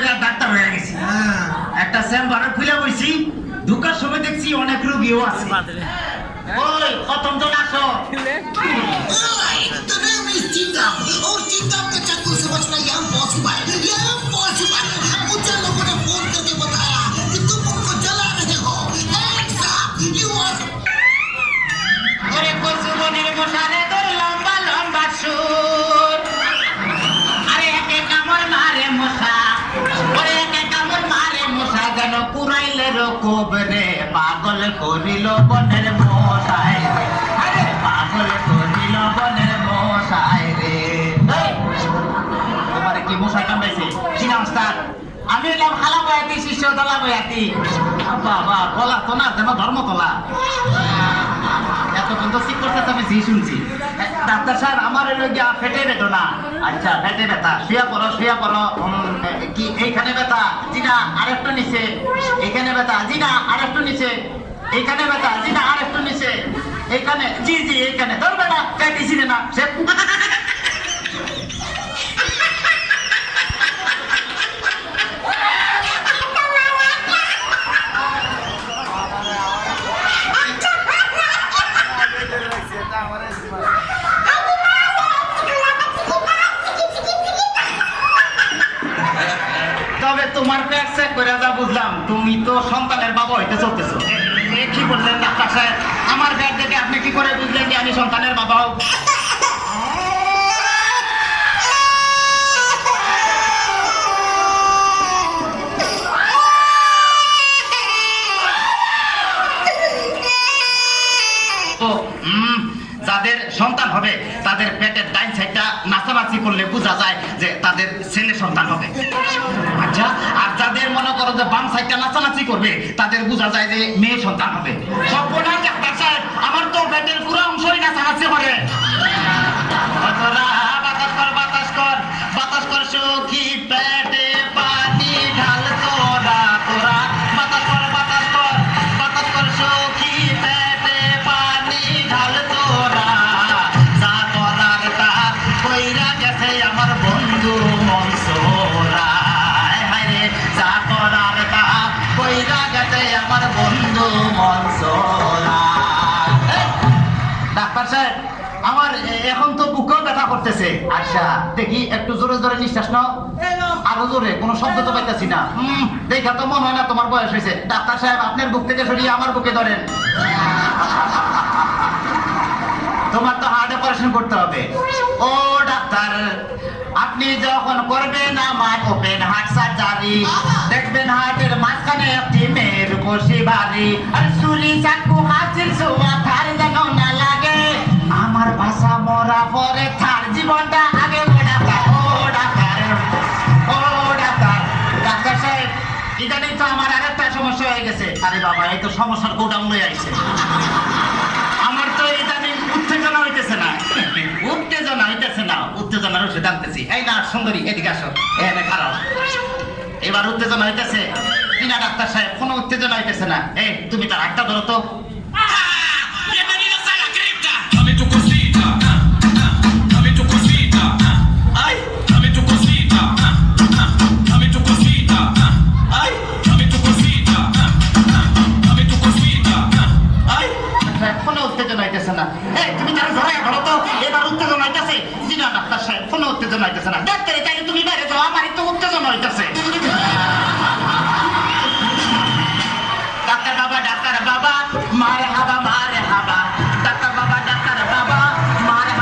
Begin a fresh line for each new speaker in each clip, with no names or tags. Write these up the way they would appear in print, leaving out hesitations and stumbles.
করে ডাক্তার হয়ে গেছি। একটা চেম্বারে খুলে বইছি, ঢুকার সময় দেখছি অনেক রোগীও আছে। ওই খতম তো আসো।
The name is Tingam. और Tingam के चक्कू से बचना ये इम्पॉसिबल मुझे लोगों ने फोन करके बताया कि तुम उनको जला रहे हो। You are
ওরে কচুবনির মশারে তোর লম্বা লম্বা সুর, আরে একে কামড় মারে মশা, ওরে একে কামড় মারে মশা, যেন পুরাইলে রকব রে, পাগল করিল বনের মশাই রে, আরে পাগল করিল বনের মশাই রে। তোমার কি মশাই কামড়াইছে? কি নাম স্যার? আমি এলাম খালা বয়াতি, শিষ্য তলা বয়াতি। বাবা বলা তো না, যেন ধর্মতলা। এতক্ষণ তো ঠিক করতে আমি জি শুনছি। ডাক্তার স্যার আমার এলো গিয়া পেটে বেদনা। আচ্ছা পেটে ব্যথা, শুয়ে পড়ো শুয়ে পড়ো। কি এইখানে ব্যথা? জি না আরেকটু নিচে। এইখানে ব্যথা? জি না আরেকটু নিচে। এইখানে ব্যথা? জি না আরেকটু নিচে। এইখানে? জি জি এইখানে। ধরবে না চাইতেছি না সে। তবে তোমার পেট চেক করে যা বুঝলাম, তুমি তো সন্তানের বাবা হইতে চলতেছো। কি বললেন ডাক্তার সাহেব? আমার পেট দেখে আপনি কি করে বুঝলেন যে আমি সন্তানের বাবা? যাদের সন্তান হবে তাদের পেটের ডাইন সাইডটা নাচানাচি করলে বোঝা যায় যে তাদের ছেলে সন্তান হবে। আচ্ছা, আর যাদের মনে করো যে বাম সাইডটা নাচানাচি করবে তাদের বোঝা যায় যে মেয়ে সন্তান হবে। সর্বনাশ ডাক্তার সাহেব, আমার তো পেটের পুরো অংশই নাচানাচি করে। বাতাস কর বাতাস কর বাতাস কর সখী, পেটে পানি ঢাল তোরা তোরা। বাতাস কর বাতাস কর বাতাস কর সখী, পেটে পানি ঢাল তোরা। যা করার তা কইরা গেছে আমার বন্ধু মনসুরা। হায় রে যা করার তা কইরা গেছে আমার বন্ধু মনসুরা। ডাক্তার সাহেব আমার এখন তো বুকেও ব্যথা করতেছে। আচ্ছা দেখি একটু জোরে জোরে নিঃশ্বাস নাও, আরো জোরে। কোনো শব্দ তো পাইতেছি না। দেখা তো মনে হয় না তোমার বয়স হয়েছে। ডাক্তার সাহেব আপনার বুক থেকে সরিয়ে আমার বুকে ধরেন। তোমার তো হার্ট অপারেশন করতে হবে। ও ডাক্তার, আপনি যখন করবেন আমার ওপেন হার্ট সার্জারি, দেখবেন হার্টের মাঝখানে একটি মেয়ের বসি বাড়ি। আর চুরি চাকু হাসির ছোঁয়া থার যেন না লাগে, আমার ভাষা মরা পরে তার জীবনটা আগে। ও ডাক্তার ও ডাক্তার ও ডাক্তার। ডাক্তার সাহেব ইদানিং তো আমার আরেকটা সমস্যা হয়ে গেছে। আরে বাবা, এই তো সমস্যার গোডাউন হয়ে আইছে। আমার তো ইদানিং উত্তেজনা হইতেছে না, উত্তেজনা হইতেছে না, উত্তেজনার ওষুধ আনতেছি। এই না সুন্দরী এদিকে আসো, এখানে খারাপ। এবার উত্তেজনা হইতেছে কিনা ডাক্তার সাহেব? কোনো উত্তেজনা হইতেছে না। এই তুমি তার হাতটা ধরো তো। কোনো উত্তেজনা হইতেছে না। এই তুমি তার ধরে ধরো তো। এবার উত্তেজনা হইতেছে? জি না ডাক্তার সাহেব, কোনো উত্তেজনা হইতেছে না। ডাক্তার তাইলে তুমি বাইরে যাও, আমার তো উত্তেজনা হইতেছে। ডাক্তার বাবা মারে হাবা মারে হাবা। ডাক্তার বাবা মারে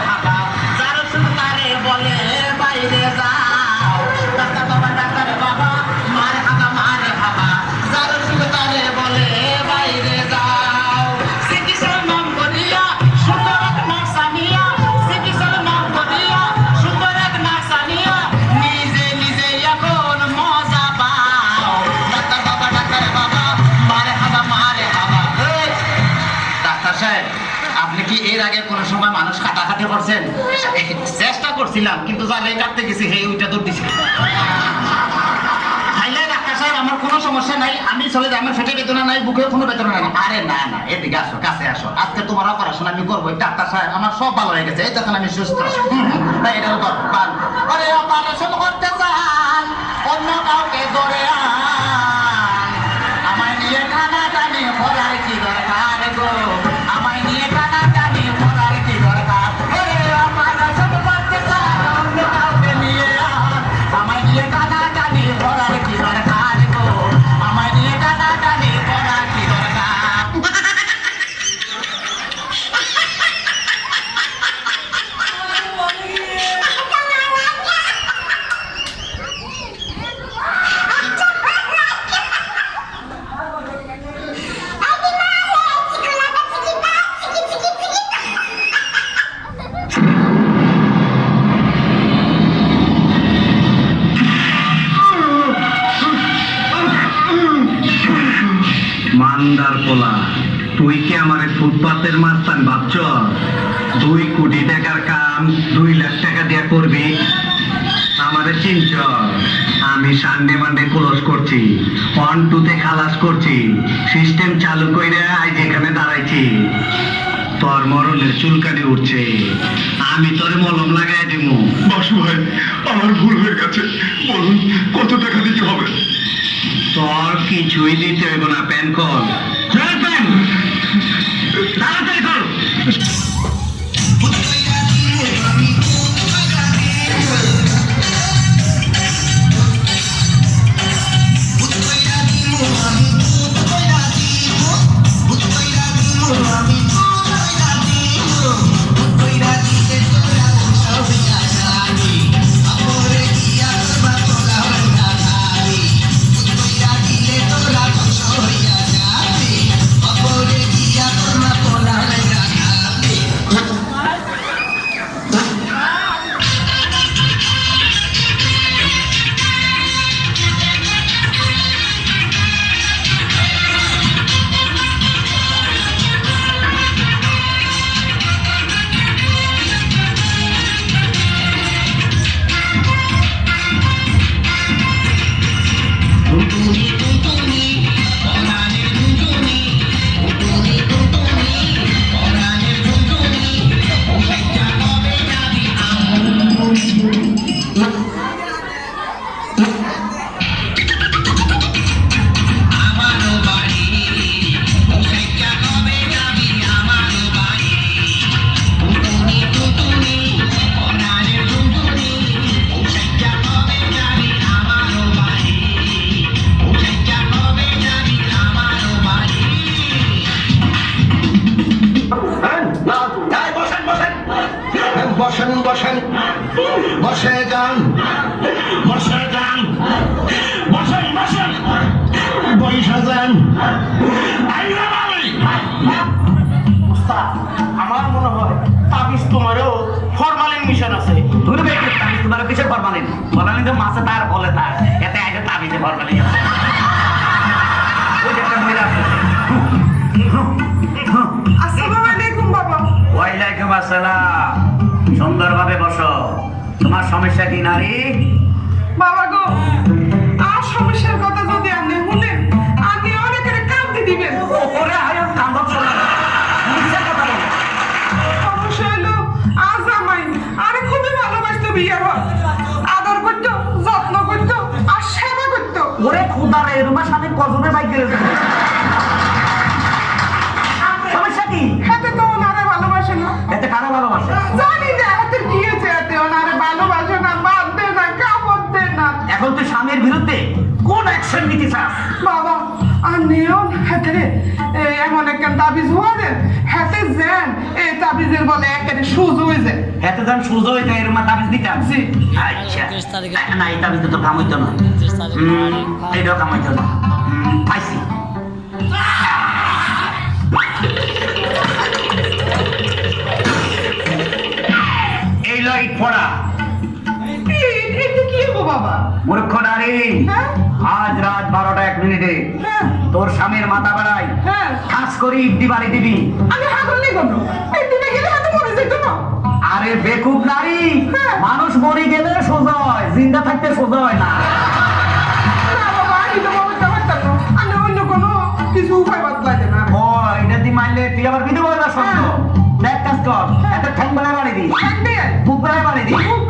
হাবা। যার শুধু তারে বলে বাইরে যাও। ডাক্তার বাবা মারে হাবা। যার শুধু তারে বলে বাইরে যাও। চিকিৎসার নাম করিয়া সুন্দর এক নার্সানিয়া, চিকিৎসার নাম করিয়া সুন্দর এক নার্সানিয়া, নিজে নিজে এখন মজা পাও। ডাক্তার বাবা মারে হাবা। ডাক্তার সাহেব, আপনি কি এর আগে কোন সময় মানুষ কাটাকাটি করছেন? চেষ্টা করছিলাম, কিন্তু যারে কাটতে গেছি হে ওইটা দৌড় দিছে। ডাক্তার সাহেব আমার কোনো সমস্যা নাই, আমি চলে যাই। আমার পেটে বেদনা নাই, বুকে কোনো বেদনা নাই। আরে না না, এদিকে আসো, কাছে আসো। আজকে তোমার অপারেশন আমি করবো। ডাক্তার সাহেব আমার সব ভালো হয়ে গেছে, এই তখন আমি সুস্থ। এটা আরে অপারেশন করতে চান অন্য কাউকে ধরে আন আমায় নিয়ে টানাটানি করার কি দরকার গো আমায় নিয়ে টানাটানি করার কি দরকার ওরে আমার সব করতে চাই অন্য কাউকে নিয়ে আন আমায় নিয়ে টানাটানি করার কি দরকার গো আমায় নিয়ে টানাটানি করার কি দরকার
মান্দার পোলা তুই কি আমার ফুটপাতের মাস্তান ভাবছ 2 কোটি টাকার কাম 2 লাখ টাকা দিয়ে করবি আমারে চিনছ আমি সানডে মানডে ক্লোজ করছি 1-2 তে খালাস করছি সিস্টেম চালু কইরা আজ এখানে দাঁড়াইছি তোর মরণের চুলকানি উঠছে আমি তোরে মলম লাগাই দিমু
বাসু ভাই আমার ভুল হয়ে গেছে বলুন কত টাকা দিতে হবে
তোর কিছুই দিতে হইব না প্যান কল চল প্যান তাড়াতাড়ি কর
বসেন বসেন বসে যান বসে যান বসেন বসেন বসে যান
আমার মনে হয় তাবিজ তোমারও ফরমালিন মিশন আছে
ধরে বেকে তাবিজ তোমার কিসের ফরমালিন ফরমালিন তো মাছে তার বলে তার এতে আগে তাবিজে ফরমালিন আছে ওই যে একটা মহিলা আছে
আসসালামু আলাইকুম বাবা।
ওয়ালাইকুম আসসালাম সুন্দরভাবে বসো তোমার সমস্যা কি নারী
বাবা গো, আর সমস্যার কথা যদি আপনি শুনেন আপনি অনেকের কাঁদতে দিবেন।
ওরে আয়ন কান্দো চলো মিথ্যা কথা বলো
সমস্যা হলো আজ আমায় আরে খুবই ভালোবাসতো বিয়ে হয় আদর করতো যত্ন করতো আর সেবা করতো।
ওরে খুদারে রুমার সাথে কজনের বাইক গেলে সমস্যা কি
হাতে তো ওনারে ভালোবাসে না।
এতে কারা ভালোবাসে
জানি না হাতের কি হয়েছে, হাতে ওনারে ভালোবাসে না, বাদ দে না, কাপড় দে না।
এখন তুই স্বামীর বিরুদ্ধে কোন অ্যাকশন নিতে চাস
বাবা আর নেওন হাতে এমন একটা তাবিজ হওয়া দেন হাতে যান এই তাবিজের বলে একেবারে সুজ হয়ে যায়।
এত দাম সুযোগ হইতে এর মা তাবিজ দিতাম
জি।
আচ্ছা না এই তাবিজ তো কাম হইতো না এইটাও কাম হইতো না পাইছি এই লাইট পড়া
এটা কি হবো বাবা?
মূর্খ নারী
হ্যাঁ
আজ রাত 12:01
হ্যাঁ
তোর স্বামীর মাথা বাড়াই
হ্যাঁ
খাস করি ইডি বাড়ি দিবি
আমি হাগল নেই কোনো এই দিনে গেলে হাতে মরে যেত না।
আরে বেকুব নারী
হ্যাঁ।
মানুষ মরে গেলে সোজা হয় জিন্দা থাকতে সোজা হয় না
না বাবা এটা বাবা যাবার তো আমি অন্য কোনো কিছু উপায় বাদ লাগে না।
ও এটা দি মারলে তুই আবার বিধবা হয়ে যাস সত্য দেখ কাজ কর এত ঠ্যাং বেলায় বাড়ি দি
থাকবে
বুক বেলায় বাড়ি দি
খুব